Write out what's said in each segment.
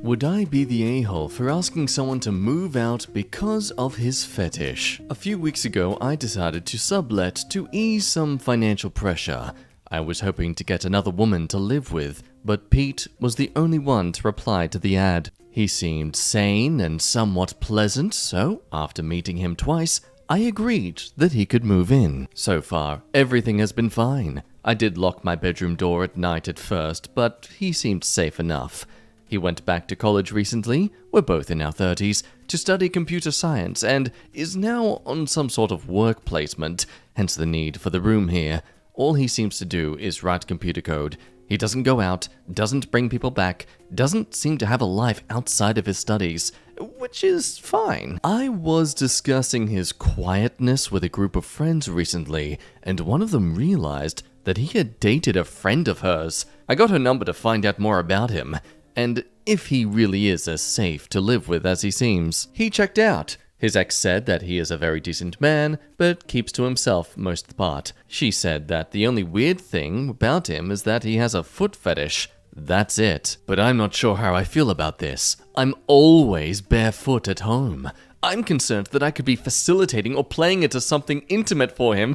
Would I be the a-hole for asking someone to move out because of his fetish? A few weeks ago, I decided to sublet to ease some financial pressure. I was hoping to get another woman to live with, but Pete was the only one to reply to the ad. He seemed sane and somewhat pleasant, so after meeting him twice, I agreed that he could move in. So far, everything has been fine. I did lock my bedroom door at night at first, but he seemed safe enough. He went back to college recently, we're both in our 30s, to study computer science and is now on some sort of work placement, hence the need for the room here. All he seems to do is write computer code. He doesn't go out, doesn't bring people back, doesn't seem to have a life outside of his studies, which is fine. I was discussing his quietness with a group of friends recently, and one of them realized that he had dated a friend of hers. I got her number to find out more about him, and if he really is as safe to live with as he seems. He checked out. His ex said that he is a very decent man, but keeps to himself most of the part. She said that the only weird thing about him is that he has a foot fetish. That's it. But I'm not sure how I feel about this. I'm always barefoot at home. I'm concerned that I could be facilitating or playing into something intimate for him.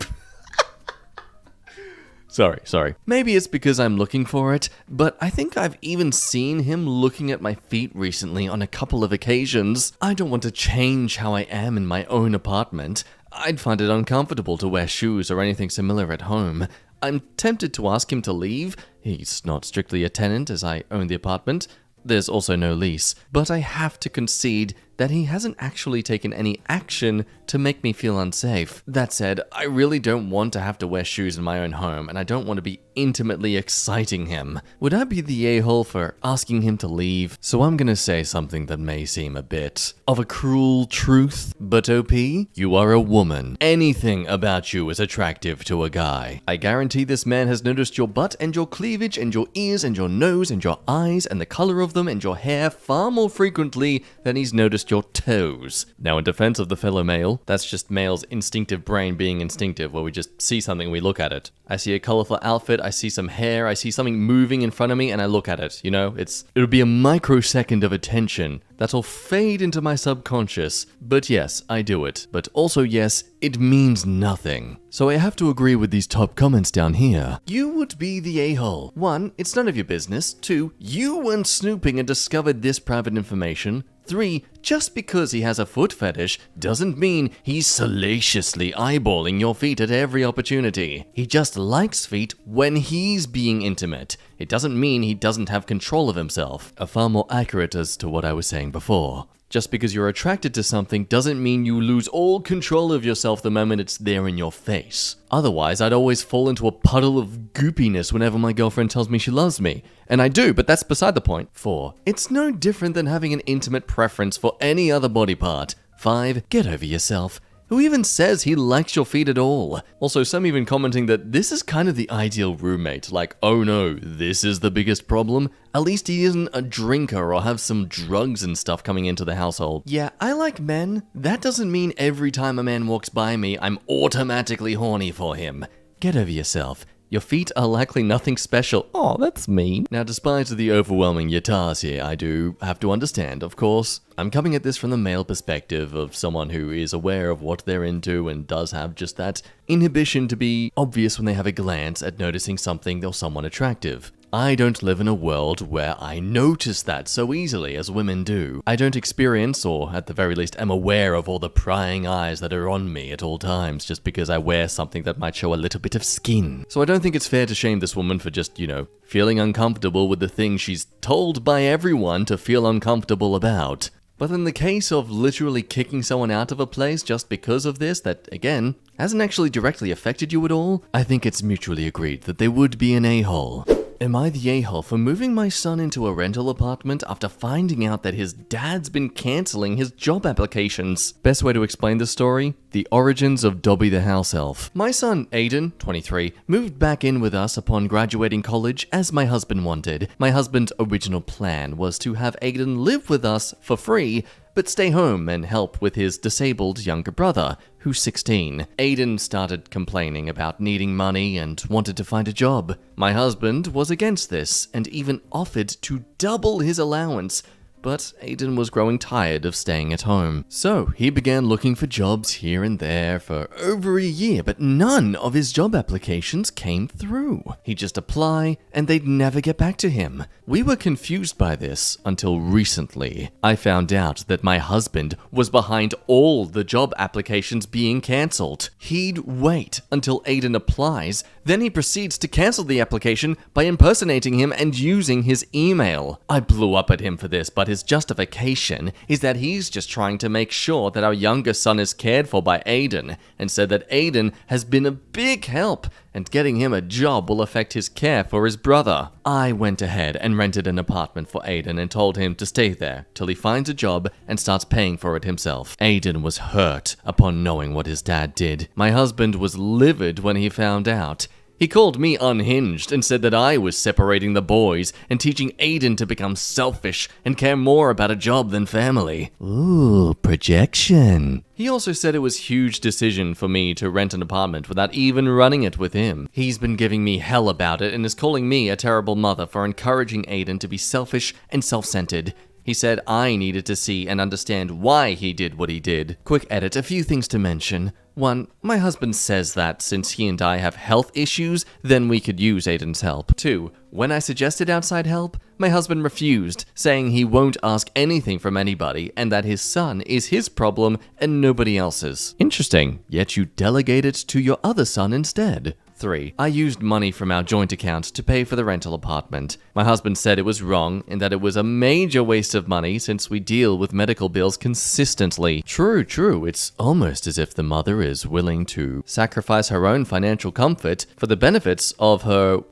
Sorry. Maybe it's because I'm looking for it, but I think I've even seen him looking at my feet recently on a couple of occasions. I don't want to change how I am in my own apartment. I'd find it uncomfortable to wear shoes or anything similar at home. I'm tempted to ask him to leave. He's not strictly a tenant as I own the apartment. There's also no lease, but I have to concede that he hasn't actually taken any action to make me feel unsafe. That said, I really don't want to have to wear shoes in my own home, and I don't want to be intimately exciting him. Would I be the a-hole for asking him to leave? So I'm gonna say something that may seem a bit of a cruel truth, but OP, you are a woman. Anything about you is attractive to a guy. I guarantee this man has noticed your butt and your cleavage and your ears and your nose and your eyes and the color of them and your hair far more frequently than he's noticed your toes. Now, in defense of the fellow male, that's just male's instinctive brain being instinctive, where we just see something and we look at it. I see a colorful outfit, I see some hair, I see something moving in front of me, and I look at it, you know? It'll be a microsecond of attention that'll fade into my subconscious. But yes, I do it. But also yes, it means nothing. So I have to agree with these top comments down here. You would be the a-hole. 1, it's none of your business. 2, you went snooping and discovered this private information. 3, just because he has a foot fetish doesn't mean he's salaciously eyeballing your feet at every opportunity. He just likes feet when he's being intimate. It doesn't mean he doesn't have control of himself. Far more accurate as to what I was saying before. Just because you're attracted to something doesn't mean you lose all control of yourself the moment it's there in your face. Otherwise, I'd always fall into a puddle of goopiness whenever my girlfriend tells me she loves me. And I do, but that's beside the point. 4, it's no different than having an intimate preference for any other body part. 5, get over yourself. Who even says he likes your feet at all? Also, some even commenting that this is kind of the ideal roommate. Like, oh no, this is the biggest problem? At least he isn't a drinker or have some drugs and stuff coming into the household. Yeah, I like men. That doesn't mean every time a man walks by me, I'm automatically horny for him. Get over yourself. Your feet are likely nothing special. Oh, that's mean. Now, despite the overwhelming yatas here, I do have to understand, of course. I'm coming at this from the male perspective of someone who is aware of what they're into and does have just that inhibition to be obvious when they have a glance at noticing something or someone attractive. I don't live in a world where I notice that so easily as women do. I don't experience, or at the very least am aware of all the prying eyes that are on me at all times just because I wear something that might show a little bit of skin. So I don't think it's fair to shame this woman for just, feeling uncomfortable with the thing she's told by everyone to feel uncomfortable about. But in the case of literally kicking someone out of a place just because of this that, again, hasn't actually directly affected you at all, I think it's mutually agreed that they would be an a-hole. Am I the a-hole for moving my son into a rental apartment after finding out that his dad's been cancelling his job applications? Best way to explain the story? The origins of Dobby the house elf. My son, Aiden, 23, moved back in with us upon graduating college as my husband wanted. My husband's original plan was to have Aiden live with us for free, but stay home and help with his disabled younger brother, who's 16. Aiden started complaining about needing money and wanted to find a job. My husband was against this and even offered to double his allowance, But Aiden was growing tired of staying at home. So he began looking for jobs here and there for over a year, but none of his job applications came through. He'd just apply and they'd never get back to him. We were confused by this until recently. I found out that my husband was behind all the job applications being cancelled. He'd wait until Aiden applies, then he proceeds to cancel the application by impersonating him and using his email. I blew up at him for this, but his justification is that he's just trying to make sure that our younger son is cared for by Aiden, and said that Aiden has been a big help and getting him a job will affect his care for his brother. I went ahead and rented an apartment for Aiden and told him to stay there till he finds a job and starts paying for it himself. Aiden was hurt upon knowing what his dad did. My husband was livid when he found out. He called me unhinged and said that I was separating the boys and teaching Aiden to become selfish and care more about a job than family. Ooh, projection. He also said it was a huge decision for me to rent an apartment without even running it with him. He's been giving me hell about it and is calling me a terrible mother for encouraging Aiden to be selfish and self-centered. He said I needed to see and understand why he did what he did. Quick edit, a few things to mention. 1. My husband says that since he and I have health issues, then we could use Aiden's help. 2. When I suggested outside help, my husband refused, saying he won't ask anything from anybody and that his son is his problem and nobody else's. Interesting, yet you delegate it to your other son instead. 3. I used money from our joint account to pay for the rental apartment. My husband said it was wrong and that it was a major waste of money since we deal with medical bills consistently. True. It's almost as if the mother is willing to sacrifice her own financial comfort for the benefits of her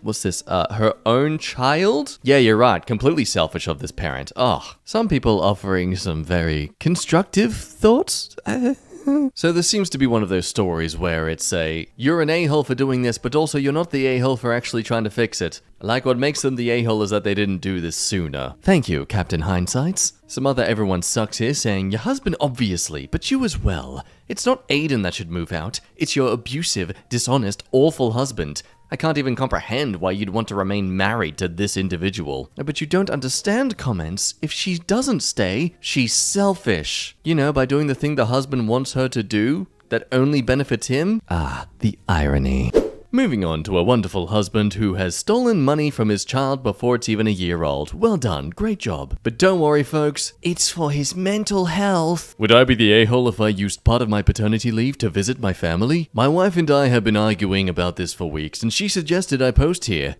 own child? Yeah, you're right. Completely selfish of this parent. Some people offering some very constructive thoughts. So this seems to be one of those stories where it's you're an a-hole for doing this, but also you're not the a-hole for actually trying to fix it. Like what makes them the a-hole is that they didn't do this sooner. Thank you, Captain Hindsights. Some other everyone sucks here saying, your husband obviously, but you as well. It's not Aiden that should move out. It's your abusive, dishonest, awful husband. I can't even comprehend why you'd want to remain married to this individual. But you don't understand comments. If she doesn't stay, she's selfish. You know, by doing the thing the husband wants her to do that only benefits him. The irony. Moving on to a wonderful husband who has stolen money from his child before it's even a year old. Well done, great job. But don't worry folks, it's for his mental health. Would I be the a-hole if I used part of my paternity leave to visit my family? My wife and I have been arguing about this for weeks and she suggested I post here.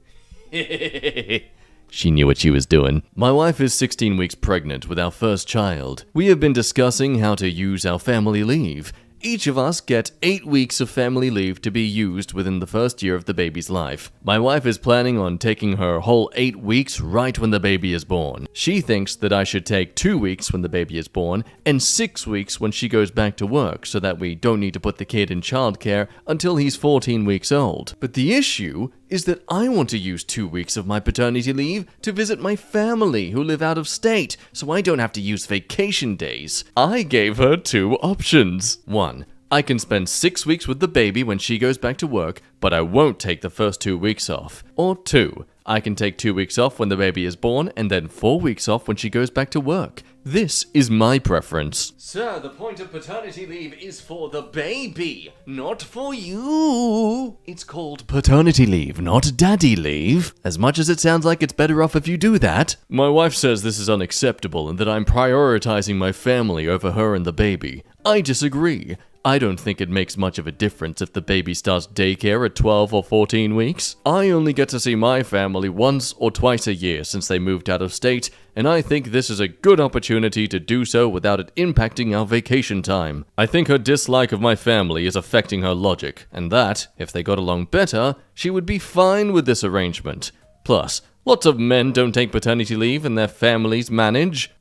She knew what she was doing. My wife is 16 weeks pregnant with our first child. We have been discussing how to use our family leave. Each of us get 8 weeks of family leave to be used within the first year of the baby's life. My wife is planning on taking her whole 8 weeks right when the baby is born. She thinks that I should take 2 weeks when the baby is born and 6 weeks when she goes back to work so that we don't need to put the kid in childcare until he's 14 weeks old. But the issue is that I want to use 2 weeks of my paternity leave to visit my family who live out of state, so I don't have to use vacation days. I gave her 2 options. 1. I can spend 6 weeks with the baby when she goes back to work, but I won't take the first 2 weeks off. Or 2. I can take 2 weeks off when the baby is born and then 4 weeks off when she goes back to work. This is my preference. Sir, the point of paternity leave is for the baby, not for you. It's called paternity leave, not daddy leave. As much as it sounds like it's better off if you do that. My wife says this is unacceptable and that I'm prioritizing my family over her and the baby. I disagree. I don't think it makes much of a difference if the baby starts daycare at 12 or 14 weeks. I only get to see my family once or twice a year since they moved out of state, and I think this is a good opportunity to do so without it impacting our vacation time. I think her dislike of my family is affecting her logic, and that, if they got along better, she would be fine with this arrangement. Plus, lots of men don't take paternity leave and their families manage.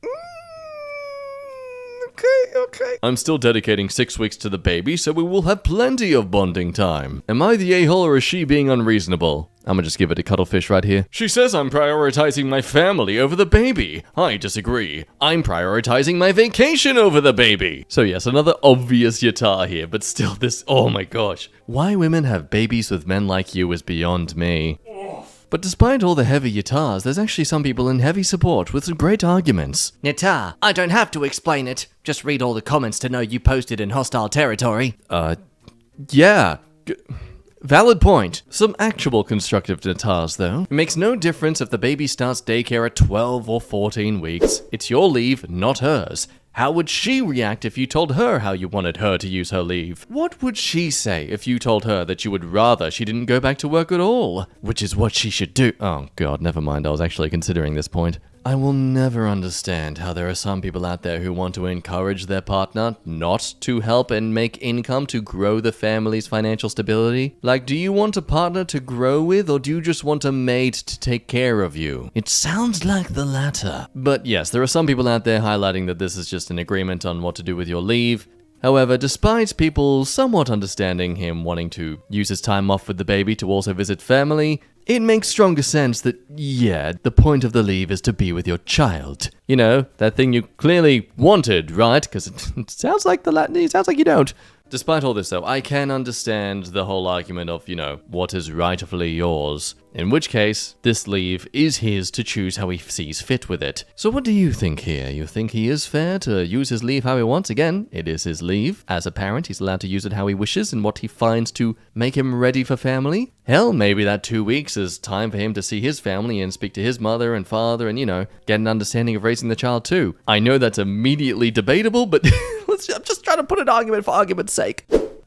Okay. I'm still dedicating 6 weeks to the baby, so we will have plenty of bonding time. Am I the a-hole or is she being unreasonable? I'm gonna just give it a cuttlefish right here. She says I'm prioritizing my family over the baby. I disagree. I'm prioritizing my vacation over the baby. So yes, another obvious yatar here, but still this, oh my gosh. Why women have babies with men like you is beyond me. But despite all the heavy yatars, there's actually some people in heavy support with some great arguments. Yatar, I don't have to explain it. Just read all the comments to know you posted in hostile territory. Yeah. Valid point. Some actual constructive yatars, though. It makes no difference if the baby starts daycare at 12 or 14 weeks. It's your leave, not hers. How would she react if you told her how you wanted her to use her leave? What would she say if you told her that you would rather she didn't go back to work at all? Which is what she should do. Oh god, never mind, I was actually considering this point. I will never understand how there are some people out there who want to encourage their partner not to help and make income to grow the family's financial stability. Like, do you want a partner to grow with, or do you just want a mate to take care of you? It sounds like the latter. But yes, there are some people out there highlighting that this is just an agreement on what to do with your leave. However, despite people somewhat understanding him wanting to use his time off with the baby to also visit family, it makes stronger sense that, yeah, the point of the leave is to be with your child. You know, that thing you clearly wanted, right? Because it sounds like it sounds like you don't. Despite all this, though, I can understand the whole argument of, you know, what is rightfully yours. In which case, this leave is his to choose how he sees fit with it. So what do you think here? You think he is fair to use his leave how he wants? Again, it is his leave. As a parent, he's allowed to use it how he wishes and what he finds to make him ready for family. Hell, maybe that 2 weeks is time for him to see his family and speak to his mother and father and, you know, get an understanding of raising the child too. I know that's immediately debatable, but I'm just trying to put an argument for argument's sake.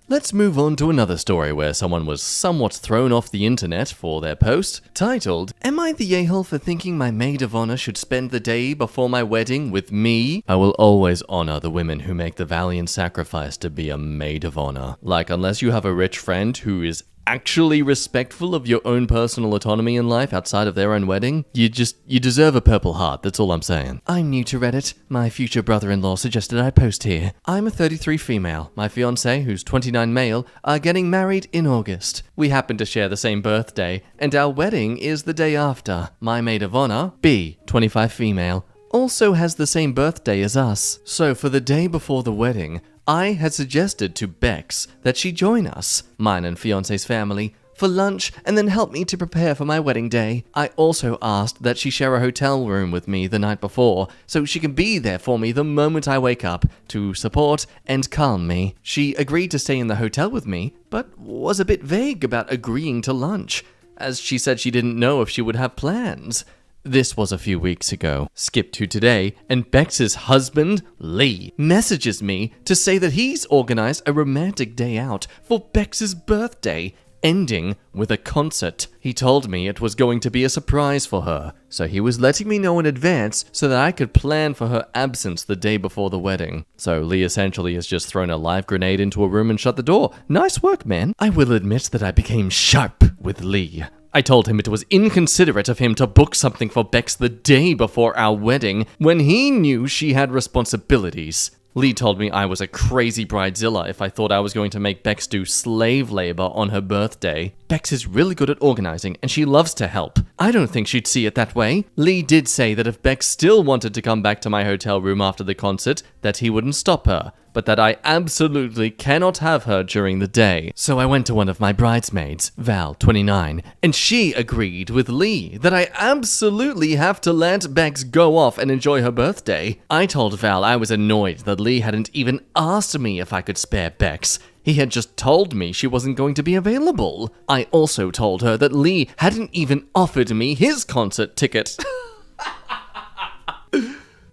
Let's move on to another story where someone was somewhat thrown off the internet for their post, titled, "Am I the a-hole for thinking my maid of honor should spend the day before my wedding with me? I will always honor the women who make the valiant sacrifice to be a maid of honor." Like, unless you have a rich friend who is actually respectful of your own personal autonomy in life outside of their own wedding, you deserve a Purple Heart, that's all I'm saying. I'm new to Reddit. My future brother-in-law suggested I post here. I'm a 33 female. My fiancé, who's 29 male, are getting married in August. We happen to share the same birthday, and our wedding is the day after. My maid of honor, B, 25 female, also has the same birthday as us. So for the day before the wedding, I had suggested to Bex that she join us, mine and fiancé's family, for lunch and then help me to prepare for my wedding day. I also asked that she share a hotel room with me the night before, so she can be there for me the moment I wake up to support and calm me. She agreed to stay in the hotel with me, but was a bit vague about agreeing to lunch, as she said she didn't know if she would have plans. This was a few weeks ago. Skip to today, and Bex's husband, Lee, messages me to say that he's organized a romantic day out for Bex's birthday, ending with a concert. He told me it was going to be a surprise for her, so he was letting me know in advance so that I could plan for her absence the day before the wedding. So Lee essentially has just thrown a live grenade into a room and shut the door. Nice work, man. I will admit that I became sharp with Lee. I told him it was inconsiderate of him to book something for Bex the day before our wedding when he knew she had responsibilities. Lee told me I was a crazy Bridezilla if I thought I was going to make Bex do slave labor on her birthday. Bex is really good at organizing and she loves to help. I don't think she'd see it that way. Lee did say that if Bex still wanted to come back to my hotel room after the concert, that he wouldn't stop her, but that I absolutely cannot have her during the day. So I went to one of my bridesmaids, Val, 29, and she agreed with Lee that I absolutely have to let Bex go off and enjoy her birthday. I told Val I was annoyed that Lee hadn't even asked me if I could spare Bex. He had just told me she wasn't going to be available. I also told her that Lee hadn't even offered me his concert ticket.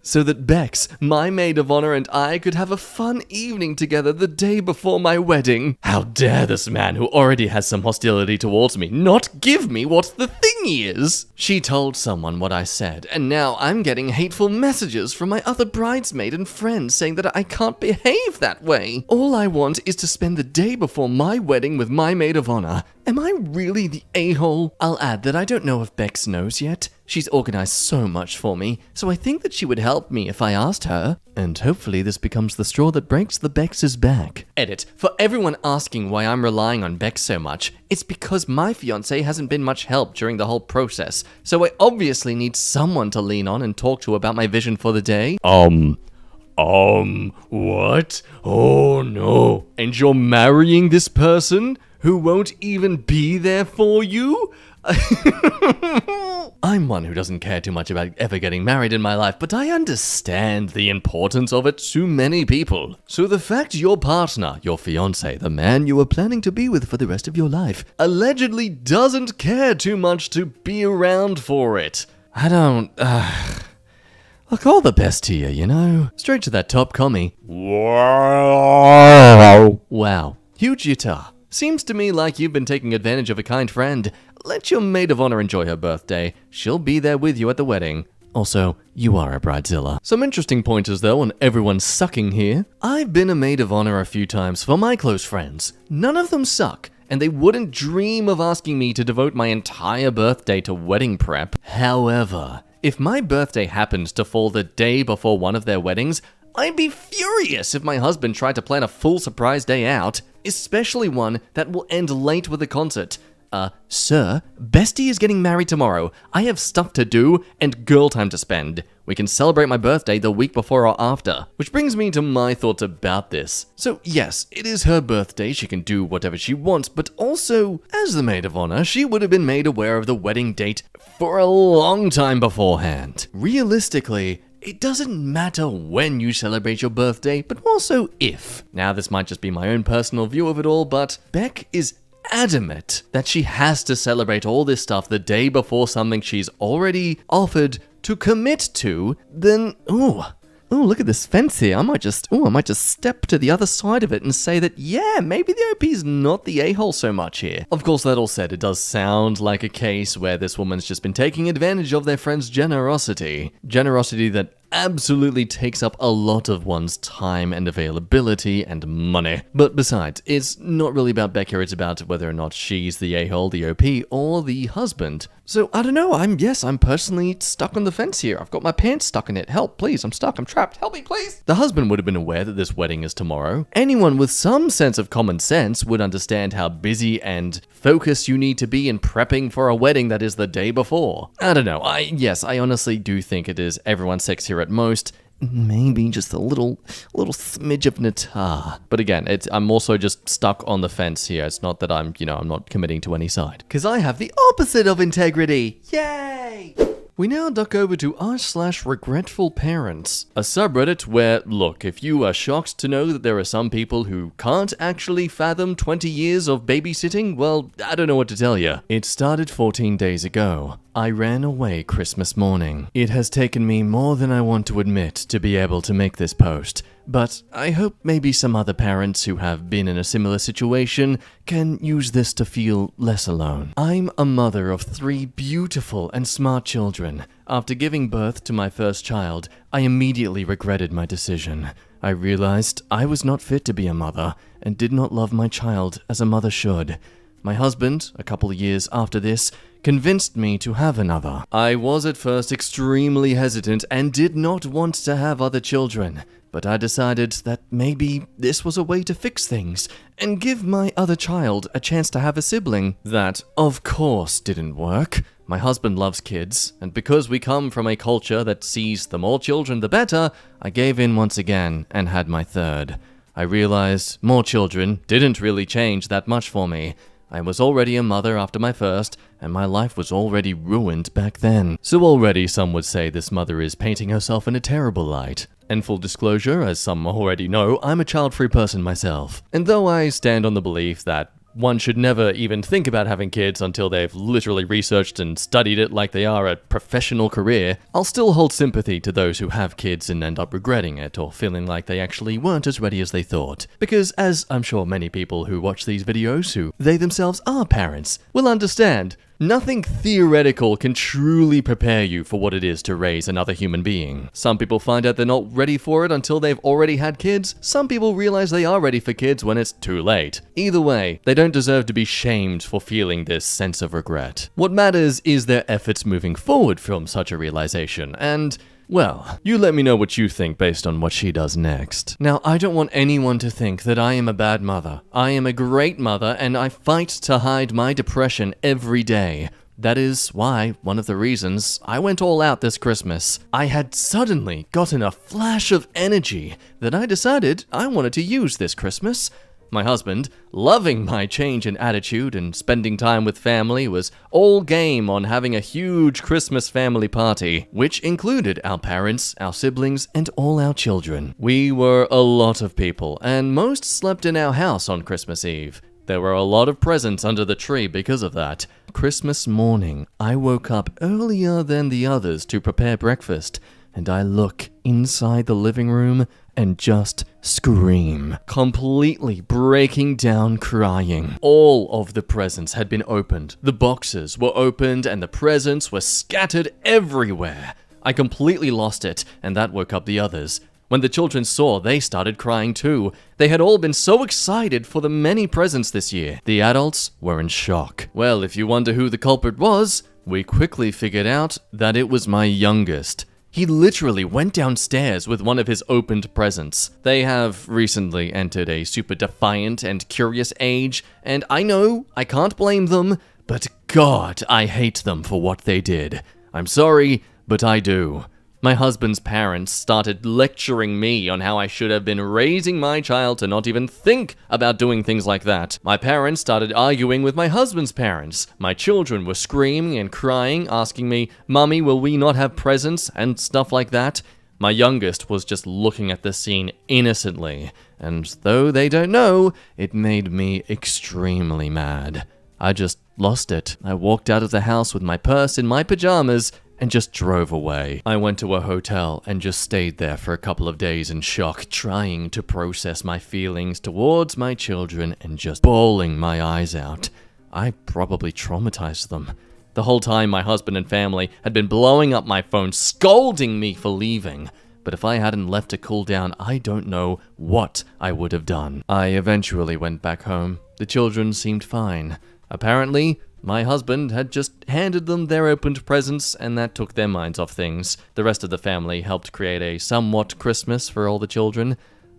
So that Bex, my maid of honor, and I could have a fun evening together the day before my wedding. How dare this man who already has some hostility towards me not give me what the thing is? She told someone what I said, and now I'm getting hateful messages from my other bridesmaid and friends saying that I can't behave that way. All I want is to spend the day before my wedding with my maid of honor. Am I really the a-hole? I'll add that I don't know if Bex knows yet. She's organized so much for me, so I think that she would help me if I asked her. And hopefully this becomes the straw that breaks the Bex's back. Edit. For everyone asking why I'm relying on Bex so much, it's because my fiancé hasn't been much help during the whole process, so I obviously need someone to lean on and talk to about my vision for the day. What? Oh no. And you're marrying this person who won't even be there for you? I'm one who doesn't care too much about ever getting married in my life, but I understand the importance of it to many people. So the fact your partner, your fiancé, the man you are planning to be with for the rest of your life, allegedly doesn't care too much to be around for it. I don't, look, all the best to you, you know? Straight to that top commie. Wow. Huge guitar. Seems to me like you've been taking advantage of a kind friend. Let your maid of honor enjoy her birthday. She'll be there with you at the wedding. Also, you are a bridezilla. Some interesting pointers though on everyone sucking here. I've been a maid of honor a few times for my close friends. None of them suck, and they wouldn't dream of asking me to devote my entire birthday to wedding prep. However, if my birthday happens to fall the day before one of their weddings, I'd be furious if my husband tried to plan a full surprise day out, especially one that will end late with a concert. Sir, Bestie is getting married tomorrow. I have stuff to do and girl time to spend. We can celebrate my birthday the week before or after. Which brings me to my thoughts about this. So yes, it is her birthday, she can do whatever she wants, but also, as the maid of honor, she would have been made aware of the wedding date for a long time beforehand. Realistically, it doesn't matter when you celebrate your birthday, but more so if. Now, this might just be my own personal view of it all, but Beck is adamant that she has to celebrate all this stuff the day before something she's already offered to commit to, then, ooh, look at this fence here. I might just step to the other side of it and say that, yeah, maybe the OP's not the a-hole so much here. Of course, that all said, it does sound like a case where this woman's just been taking advantage of their friend's generosity. Generosity that absolutely takes up a lot of one's time and availability and money. But besides, it's not really about Becca, it's about whether or not she's the a-hole, the OP, or the husband. So, I don't know, I'm personally stuck on the fence here. I've got my pants stuck in it. Help, please, I'm stuck, I'm trapped, help me, please. The husband would have been aware that this wedding is tomorrow. Anyone with some sense of common sense would understand how busy and focused you need to be in prepping for a wedding that is the day before. I don't know, I honestly do think it is everyone's sexier at most. Maybe just a little smidge of Natar. But again, I'm also just stuck on the fence here. It's not that I'm not committing to any side. Because I have the opposite of integrity. Yay! We now duck over to r/regretful parents, a subreddit where, look, if you are shocked to know that there are some people who can't actually fathom 20 years of babysitting, well, I don't know what to tell you. It started 14 days ago. I ran away Christmas morning. It has taken me more than I want to admit to be able to make this post, but I hope maybe some other parents who have been in a similar situation can use this to feel less alone. I'm a mother of 3 beautiful and smart children. After giving birth to my first child, I immediately regretted my decision. I realized I was not fit to be a mother and did not love my child as a mother should. My husband, a couple of years after this, convinced me to have another. I was at first extremely hesitant and did not want to have other children, but I decided that maybe this was a way to fix things and give my other child a chance to have a sibling. That, of course, didn't work. My husband loves kids, and because we come from a culture that sees the more children the better, I gave in once again and had my third. I realized more children didn't really change that much for me. I was already a mother after my first, and my life was already ruined back then. So already some would say this mother is painting herself in a terrible light. And full disclosure, as some already know, I'm a child-free person myself. And though I stand on the belief that one should never even think about having kids until they've literally researched and studied it like they are a professional career, I'll still hold sympathy to those who have kids and end up regretting it or feeling like they actually weren't as ready as they thought. Because as I'm sure many people who watch these videos who they themselves are parents will understand, nothing theoretical can truly prepare you for what it is to raise another human being. Some people find out they're not ready for it until they've already had kids. Some people realize they are ready for kids when it's too late. Either way, they don't deserve to be shamed for feeling this sense of regret. What matters is their efforts moving forward from such a realization, and well, you let me know what you think based on what she does next. Now, I don't want anyone to think that I am a bad mother. I am a great mother, and I fight to hide my depression every day. That is why, one of the reasons, I went all out this Christmas. I had suddenly gotten a flash of energy that I decided I wanted to use this Christmas. My husband, loving my change in attitude and spending time with family, was all game on having a huge Christmas family party, which included our parents, our siblings, and all our children. We were a lot of people, and most slept in our house on Christmas Eve. There were a lot of presents under the tree because of that. Christmas morning, I woke up earlier than the others to prepare breakfast, and I look inside the living room and just scream, completely breaking down crying. All of the presents had been opened. The boxes were opened and the presents were scattered everywhere. I completely lost it, and that woke up the others. When the children saw, they started crying too. They had all been so excited for the many presents this year. The adults were in shock. Well, if you wonder who the culprit was, we quickly figured out that it was my youngest. He literally went downstairs with one of his opened presents. They have recently entered a super defiant and curious age, and I know I can't blame them, but God, I hate them for what they did. I'm sorry, but I do. My husband's parents started lecturing me on how I should have been raising my child to not even think about doing things like that. My parents started arguing with my husband's parents. My children were screaming and crying, asking me, "Mommy, will we not have presents?" and stuff like that. My youngest was just looking at the scene innocently, and though they don't know, it made me extremely mad. I just lost it. I walked out of the house with my purse in my pajamas and just drove away. I went to a hotel and just stayed there for a couple of days in shock, trying to process my feelings towards my children and just bawling my eyes out. I probably traumatized them. The whole time my husband and family had been blowing up my phone, scolding me for leaving. But if I hadn't left to cool down, I don't know what I would have done. I eventually went back home. The children seemed fine. Apparently, my husband had just handed them their opened presents, and that took their minds off things. The rest of the family helped create a somewhat Christmas for all the children.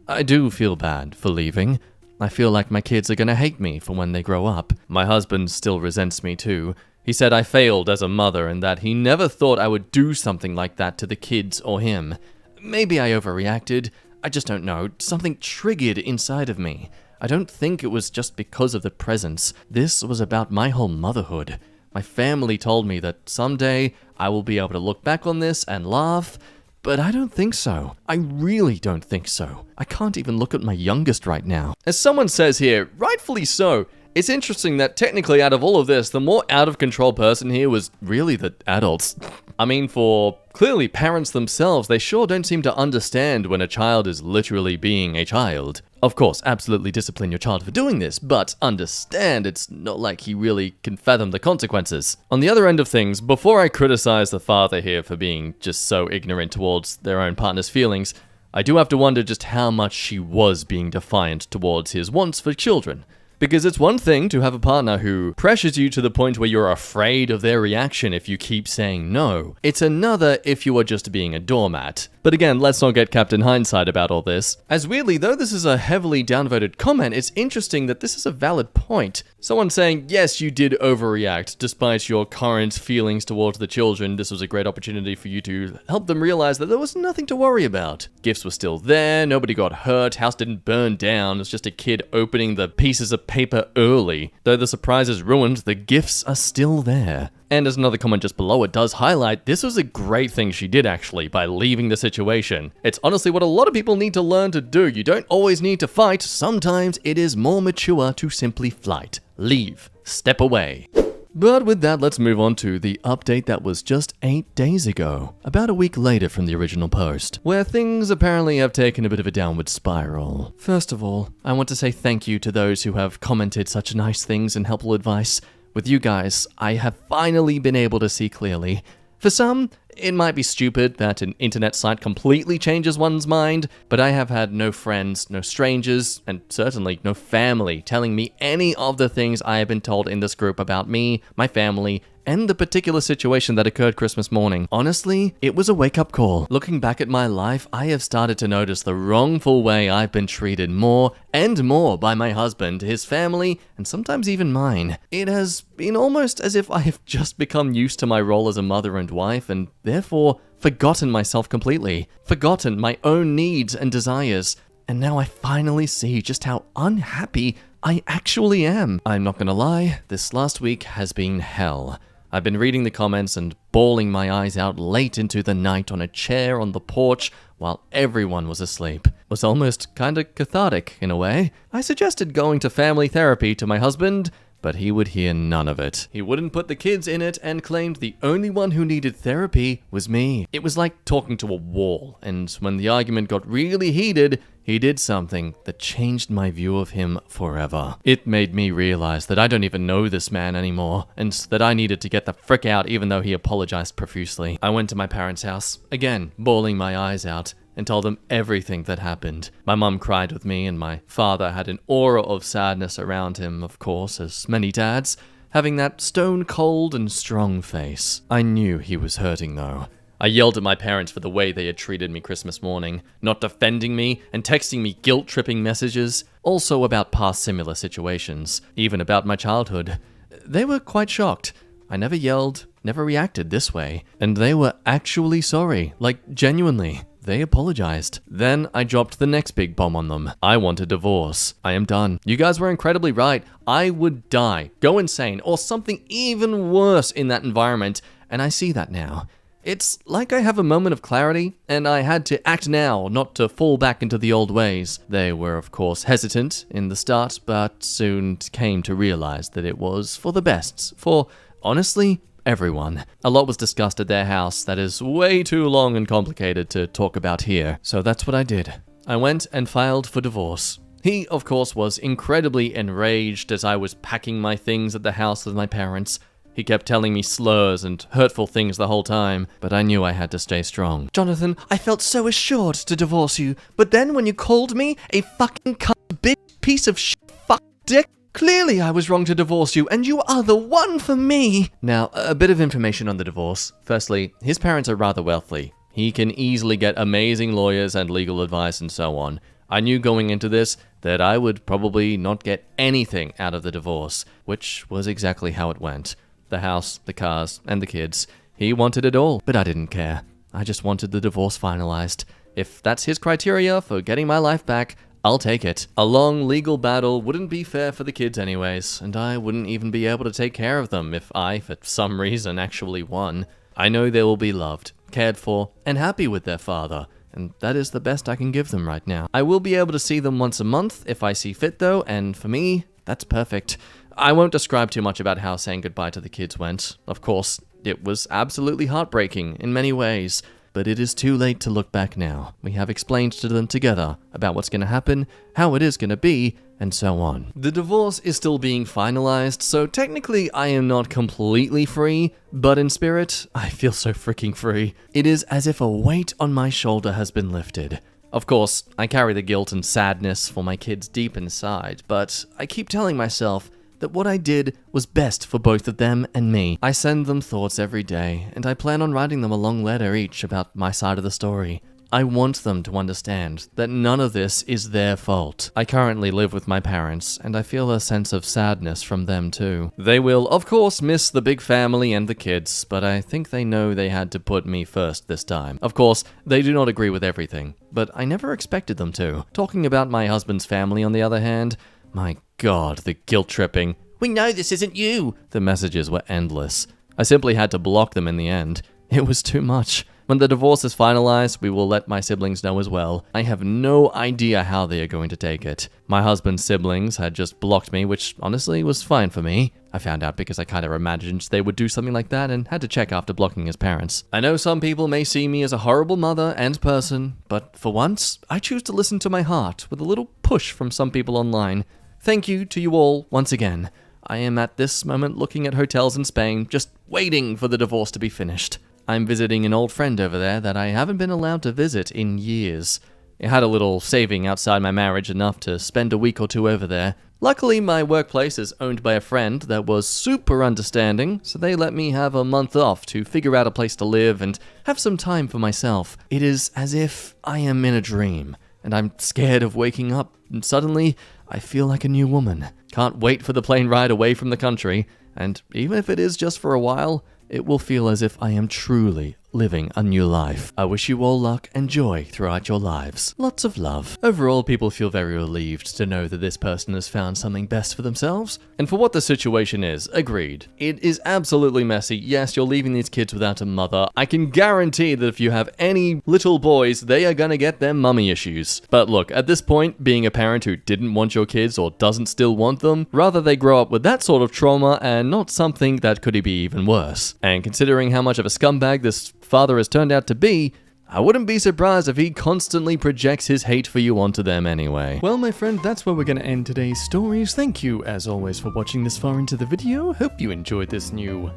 I do feel bad for leaving. I feel like my kids are gonna hate me for when they grow up. My husband still resents me too. He said I failed as a mother and that he never thought I would do something like that to the kids or him. Maybe I overreacted. I just don't know. Something triggered inside of me. I don't think it was just because of the presents. This was about my whole motherhood. My family told me that someday I will be able to look back on this and laugh, but I don't think so. I really don't think so. I can't even look at my youngest right now. As someone says here, rightfully so, it's interesting that technically out of all of this, the more out of control person here was really the adults. I mean, for clearly parents themselves, they sure don't seem to understand when a child is literally being a child. Of course, absolutely discipline your child for doing this, but understand it's not like he really can fathom the consequences. On the other end of things, before I criticize the father here for being just so ignorant towards their own partner's feelings, I do have to wonder just how much she was being defiant towards his wants for children. Because it's one thing to have a partner who pressures you to the point where you're afraid of their reaction if you keep saying no. It's another if you are just being a doormat. But again, let's not get Captain Hindsight about all this. As weirdly, though this is a heavily downvoted comment, it's interesting that this is a valid point. Someone saying, yes, you did overreact. Despite your current feelings towards the children, this was a great opportunity for you to help them realize that there was nothing to worry about. Gifts were still there, nobody got hurt, house didn't burn down, it's just a kid opening the pieces of paper early. Though the surprise is ruined, the gifts are still there. And as another comment just below it does highlight, this was a great thing she did actually, by leaving the situation. It's honestly what a lot of people need to learn to do. You don't always need to fight, sometimes it is more mature to simply flight. Leave. Step away. But with that, let's move on to the update that was just 8 days ago, about a week later from the original post, where things apparently have taken a bit of a downward spiral. First of all, I want to say thank you to those who have commented such nice things and helpful advice. With you guys, I have finally been able to see clearly. For some, it might be stupid that an internet site completely changes one's mind, but I have had no friends, no strangers, and certainly no family telling me any of the things I have been told in this group about me, my family, and the particular situation that occurred Christmas morning. Honestly, it was a wake-up call. Looking back at my life, I have started to notice the wrongful way I've been treated more and more by my husband, his family, and sometimes even mine. It has been almost as if I have just become used to my role as a mother and wife, and therefore forgotten myself completely. Forgotten my own needs and desires. and now I finally see just how unhappy I actually am. I'm not gonna lie, this last week has been hell. I've been reading the comments and bawling my eyes out late into the night on a chair on the porch while everyone was asleep. It was almost kinda cathartic in a way. I suggested going to family therapy to my husband, but he would hear none of it. He wouldn't put the kids in it and claimed the only one who needed therapy was me. It was like talking to a wall, and when the argument got really heated, he did something that changed my view of him forever. It made me realize that I don't even know this man anymore, and that I needed to get the frick out even though he apologized profusely. I went to my parents' house, again, bawling my eyes out, and told them everything that happened. My mum cried with me, and my father had an aura of sadness around him, of course, as many dads, having that stone-cold and strong face. I knew he was hurting, though. I yelled at my parents for the way they had treated me Christmas morning, not defending me and texting me guilt-tripping messages, also about past similar situations, even about my childhood. They were quite shocked. I never yelled, never reacted this way, and they were actually sorry, like genuinely. They apologized. Then I dropped the next big bomb on them. I want a divorce. I am done. You guys were incredibly right. I would die, go insane, or something even worse in that environment, and I see that now. It's like I have a moment of clarity, and I had to act now, not to fall back into the old ways. They were, of course, hesitant in the start, but soon came to realize that it was for the best, for, honestly, everyone. A lot was discussed at their house that is way too long and complicated to talk about here, so that's what I did. I went and filed for divorce. He, of course, was incredibly enraged as I was packing my things at the house with my parents. He kept telling me slurs and hurtful things the whole time, but I knew I had to stay strong. Jonathan, I felt so assured to divorce you, but then when you called me a fucking cunt, bitch, piece of shit, fuck dick, clearly I was wrong to divorce you, and you are the one for me. Now, a bit of information on the divorce. Firstly, his parents are rather wealthy. He can easily get amazing lawyers and legal advice and so on. I knew going into this that I would probably not get anything out of the divorce, which was exactly how it went. The house, the cars, and the kids. He wanted it all, but I didn't care. I just wanted the divorce finalized. If that's his criteria for getting my life back, I'll take it. A long legal battle wouldn't be fair for the kids anyways, and I wouldn't even be able to take care of them if I, for some reason, actually won. I know they will be loved, cared for, and happy with their father, and that is the best I can give them right now. I will be able to see them once a month if I see fit though, and for me, that's perfect. I won't describe too much about how saying goodbye to the kids went. Of course, it was absolutely heartbreaking in many ways, but it is too late to look back now. We have explained to them together about what's going to happen, how it is going to be, and so on. The divorce is still being finalized, so technically I am not completely free, but in spirit, I feel so freaking free. It is as if a weight on my shoulder has been lifted. Of course, I carry the guilt and sadness for my kids deep inside, but I keep telling myself that what I did was best for both of them and me. I send them thoughts every day, and I plan on writing them a long letter each about my side of the story. I want them to understand that none of this is their fault. I currently live with my parents, and I feel a sense of sadness from them too. They will, of course, miss the big family and the kids, but I think they know they had to put me first this time. Of course, they do not agree with everything, but I never expected them to. Talking about my husband's family, on the other hand, my God, the guilt tripping. We know this isn't you. The messages were endless. I simply had to block them in the end. It was too much. When the divorce is finalized, we will let my siblings know as well. I have no idea how they are going to take it. My husband's siblings had just blocked me, which honestly was fine for me. I found out because I kind of imagined they would do something like that and had to check after blocking his parents. I know some people may see me as a horrible mother and person, but for once, I choose to listen to my heart with a little push from some people online. Thank you to you all once again. I am at this moment looking at hotels in Spain, just waiting for the divorce to be finished. I'm visiting an old friend over there that I haven't been allowed to visit in years. I had a little saving outside my marriage, enough to spend a week or two over there. Luckily, my workplace is owned by a friend that was super understanding, so they let me have a month off to figure out a place to live and have some time for myself. It is as if I am in a dream, and I'm scared of waking up, and suddenly I feel like a new woman. Can't wait for the plane ride away from the country, and even if it is just for a while, it will feel as if I am truly living a new life. I wish you all luck and joy throughout your lives. Lots of love. Overall, people feel very relieved to know that this person has found something best for themselves. And for what the situation is, agreed. It is absolutely messy. Yes, you're leaving these kids without a mother. I can guarantee that if you have any little boys, they are gonna get their mummy issues. But look, at this point, being a parent who didn't want your kids or doesn't still want them, rather they grow up with that sort of trauma and not something that could be even worse. And considering how much of a scumbag this father has turned out to be, I wouldn't be surprised if he constantly projects his hate for you onto them anyway. Well, my friend, that's where we're going to end today's stories. Thank you, as always, for watching this far into the video. Hope you enjoyed this new,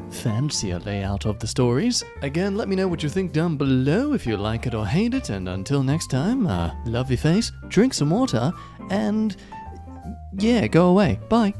fancier layout of the stories. Again, let me know what you think down below if you like it or hate it. And until next time, love your face, drink some water, and yeah, go away. Bye.